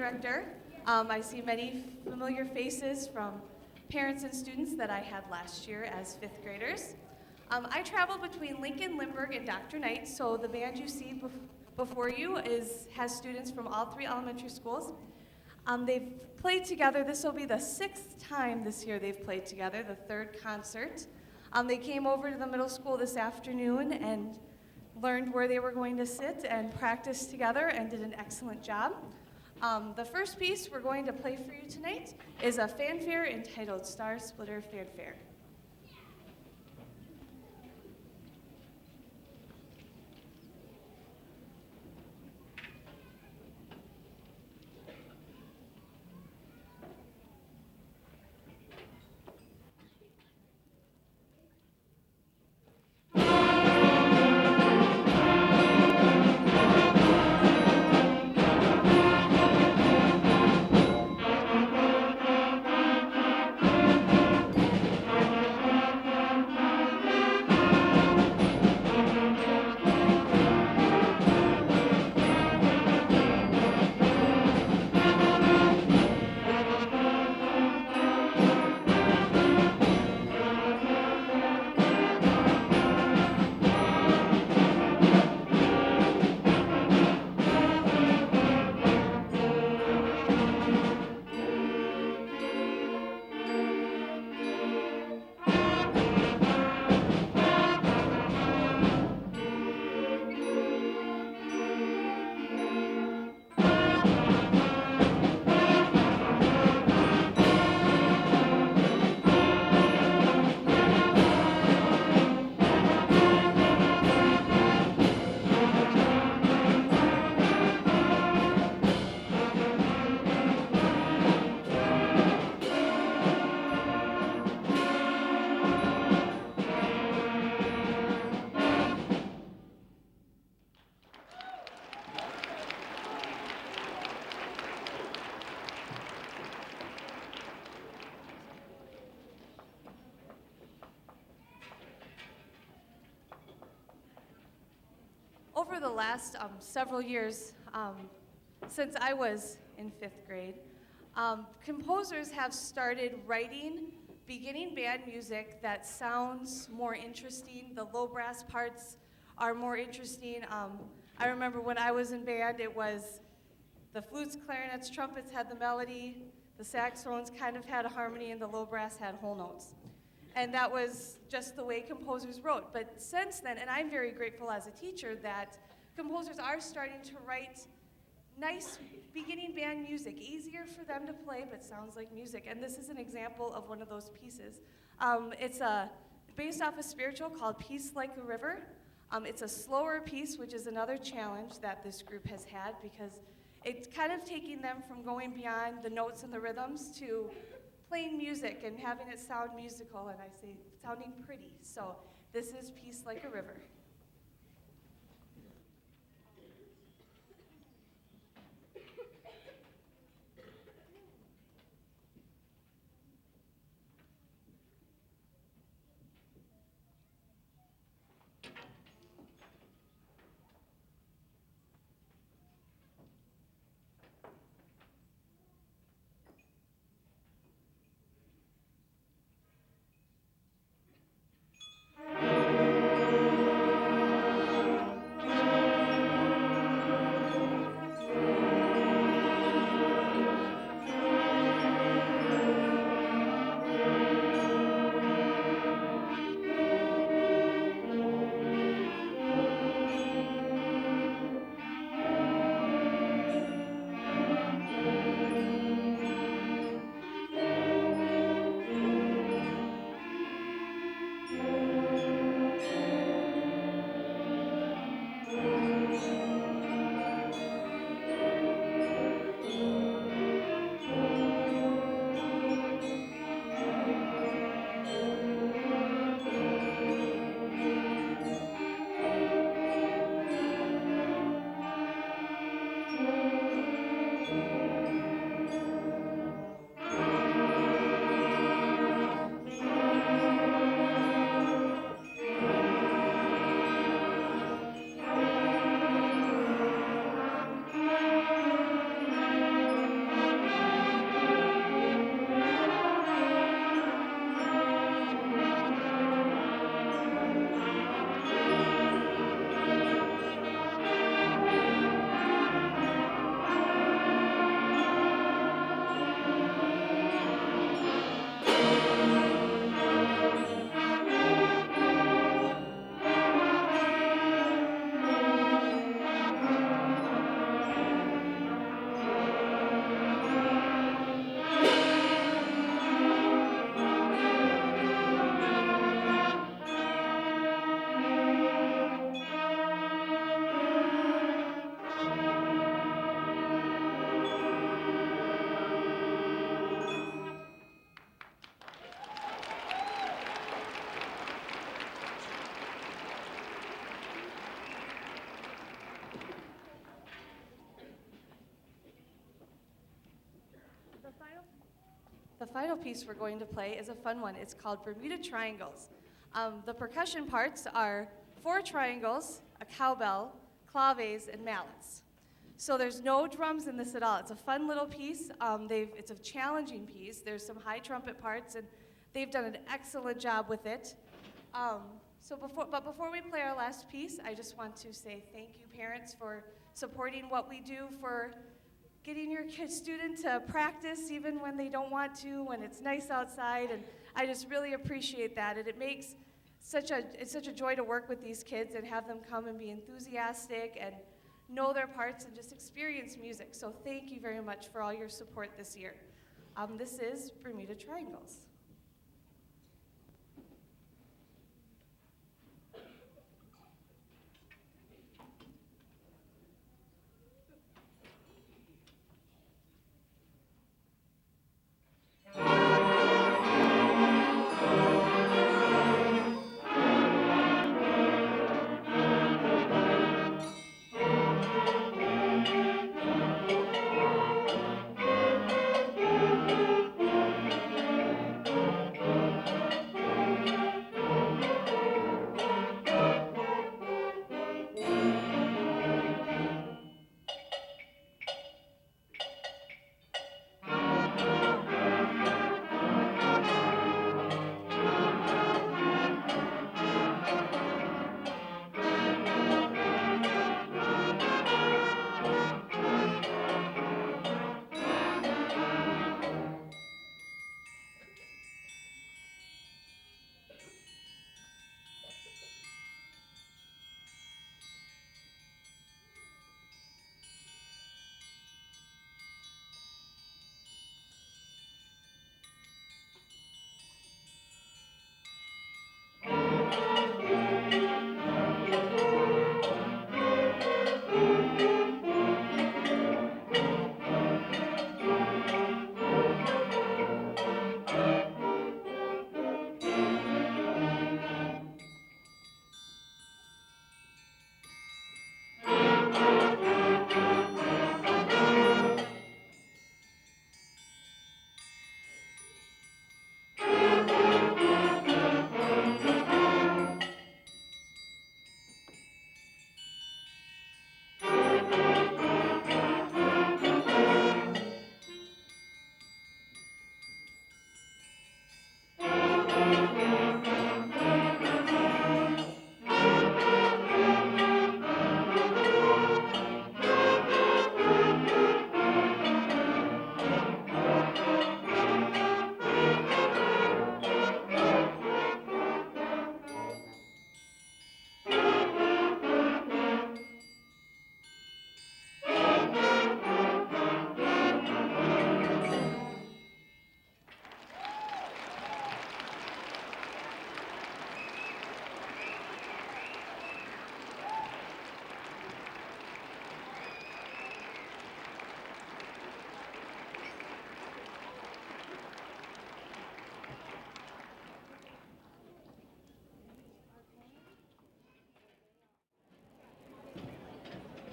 director. I see many familiar faces from parents and students that I had last year as fifth graders. I travel between Lincoln, Lindbergh, and Dr. Knight, so the band you see before you has students from all three elementary schools. They've played together. This will be the 6th time this year they've played together, the 3rd concert. They came over to the middle school this afternoon and learned where they were going to sit and practice together and did an excellent job. The first piece we're going to play for you tonight is a fanfare entitled Star Splitter Fanfare. Over the last several years, since I was in 5th grade, composers have started writing beginning band music that sounds more interesting. The low brass parts are more interesting. I remember when I was in band, it was the flutes, clarinets, trumpets had the melody, the saxophones kind of had a harmony, and the low brass had whole notes. And that was just the way composers wrote. But since then, and I'm very grateful as a teacher that composers are starting to write nice beginning band music, easier for them to play, but sounds like music. And this is an example of one of those pieces. It's based off a spiritual called Peace Like a River. It's a slower piece, which is another challenge that this group has had because it's kind of taking them from going beyond the notes and the rhythms to playing music and having it sound musical, and I say sounding pretty. So this is Peace Like a River. the final piece we're going to play is a fun one. It's called Bermuda Triangles. The percussion parts are 4 triangles, a cowbell, claves, and mallets. So there's no drums in this at all. It's a fun little piece. It's a challenging piece. There's some high trumpet parts, and they've done an excellent job with it. Before we play our last piece, I just want to say thank you, parents, for supporting what we do, for getting your student to practice even when they don't want to, when it's nice outside, and I just really appreciate that. And it makes it's such a joy to work with these kids and have them come and be enthusiastic and know their parts and just experience music. So thank you very much for all your support this year. This is Bermuda Triangles.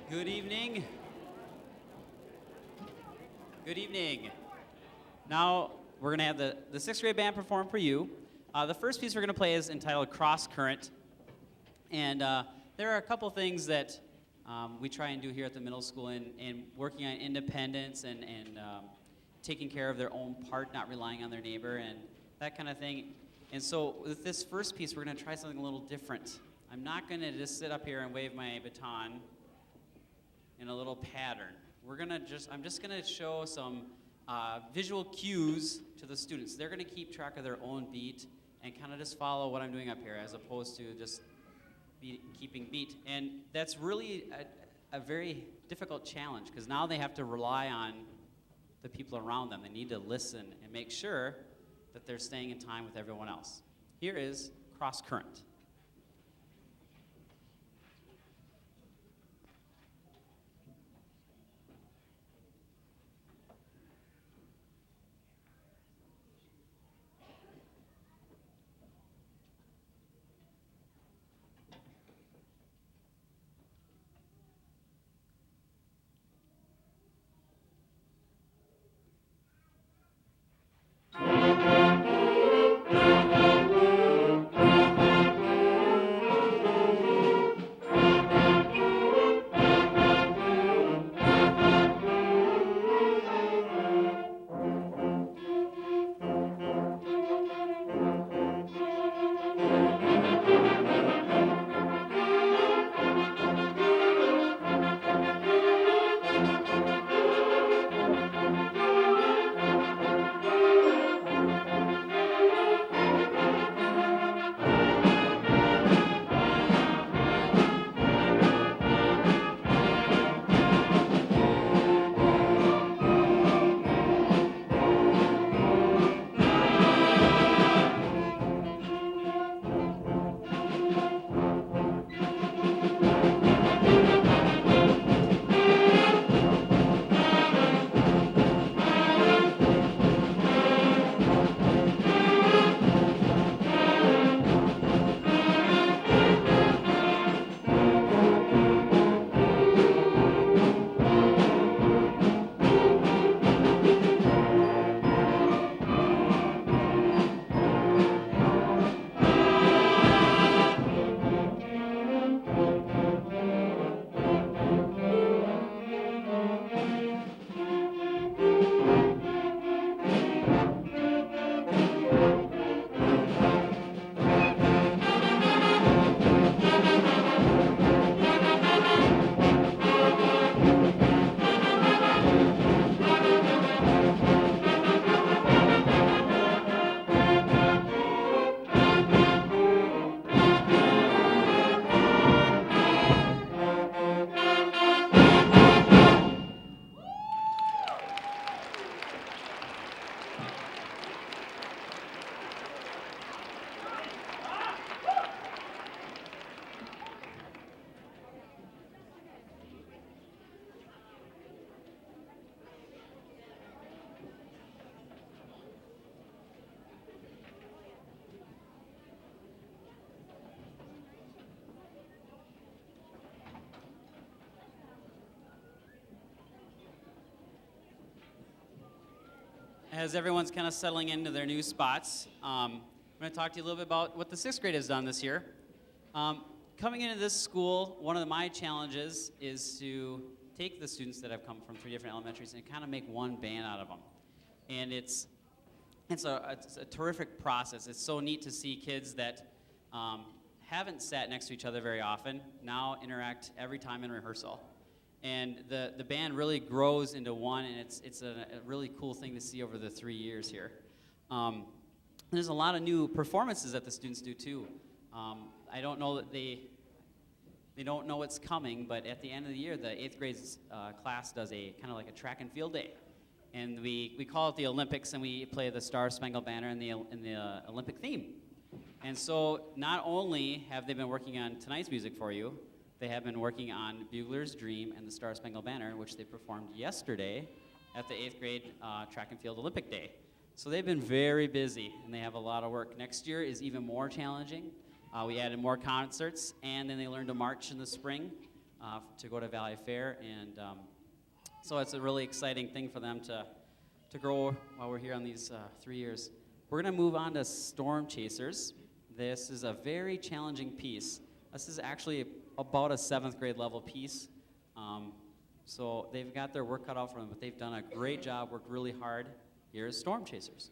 Good evening. Good evening. Now we're going to have the 6th grade band perform for you. The first piece we're going to play is entitled Cross Current. And there are a couple things that we try and do here at the middle school in working on independence and taking care of their own part, not relying on their neighbor and that kind of thing. And so with this first piece, we're going to try something a little different. I'm not going to just sit up here and wave my baton in a little pattern. I'm just going to show some visual cues to the students. They're going to keep track of their own beat and kind of just follow what I'm doing up here as opposed to just keeping beat. And that's really a very difficult challenge because now they have to rely on the people around them. They need to listen and make sure that they're staying in time with everyone else. Here is Cross Current. As everyone's kind of settling into their new spots, I'm going to talk to you a little bit about what the sixth grade has done this year. Coming into this school, one of my challenges is to take the students that have come from 3 different elementaries and kind of make one band out of them. And it's a terrific process. It's so neat to see kids that haven't sat next to each other very often now interact every time in rehearsal. And the band really grows into one, and it's a really cool thing to see over the 3 years here. There's a lot of new performances that the students do too. I don't know that they don't know what's coming, but at the end of the year, the 8th grade class does a kind of like a track and field day. And we call it the Olympics, and we play the Star Spangled Banner in the Olympic theme. And so not only have they been working on tonight's music for you, they have been working on Bugler's Dream and the Star Spangled Banner, which they performed yesterday at the 8th grade Track and Field Olympic Day. So they've been very busy, and they have a lot of work. Next year is even more challenging. We added more concerts, and then they learned to march in the spring to go to Valley Fair. And so it's a really exciting thing for them to grow while we're here on these 3 years. We're going to move on to Storm Chasers. This is a very challenging piece. This is actually about a 7th grade level piece. So they've got their work cut out for them, but they've done a great job, worked really hard. Here's Storm Chasers.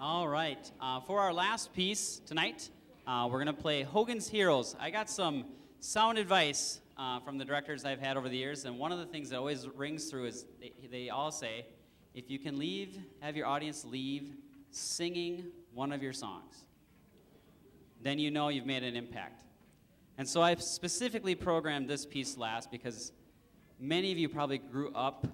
All right. For our last piece tonight, we're going to play Hogan's Heroes. I got some sound advice from the directors I've had over the years, and one of the things that always rings through is they all say, if you can have your audience leave singing one of your songs, then you know you've made an impact. And so I've specifically programmed this piece last because many of you probably grew up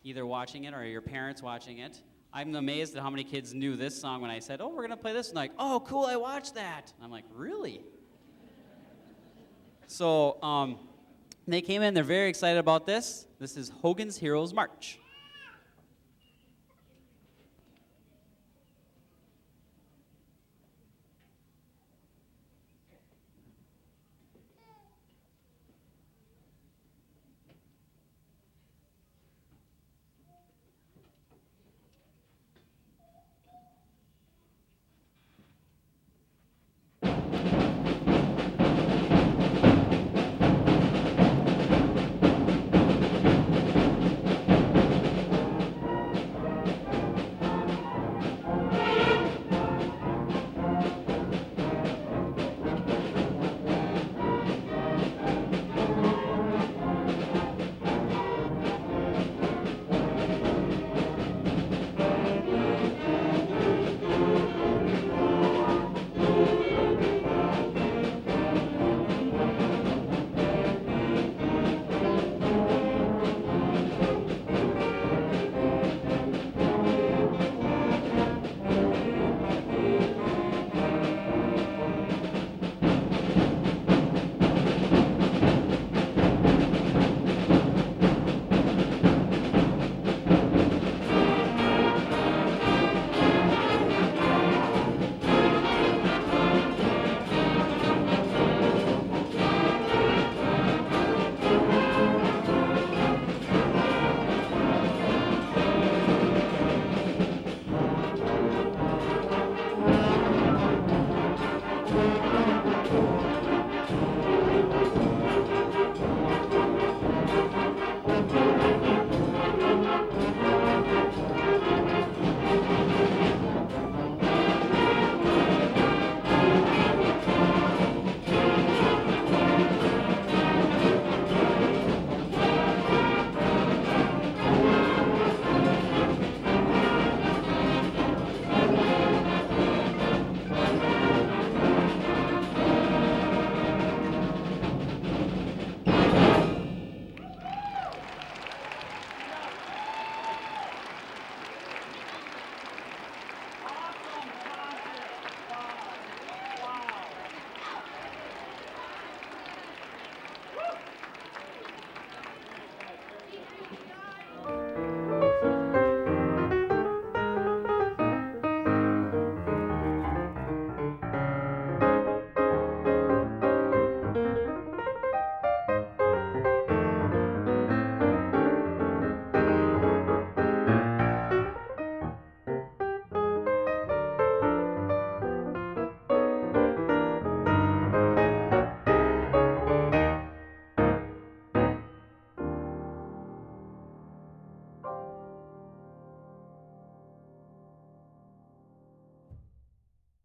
either watching it or your parents watching it. I'm amazed at how many kids knew this song when I said, oh, we're going to play this. And like, oh, cool, I watched that. And I'm like, really? So they came in, they're very excited about this. This is Hogan's Heroes March.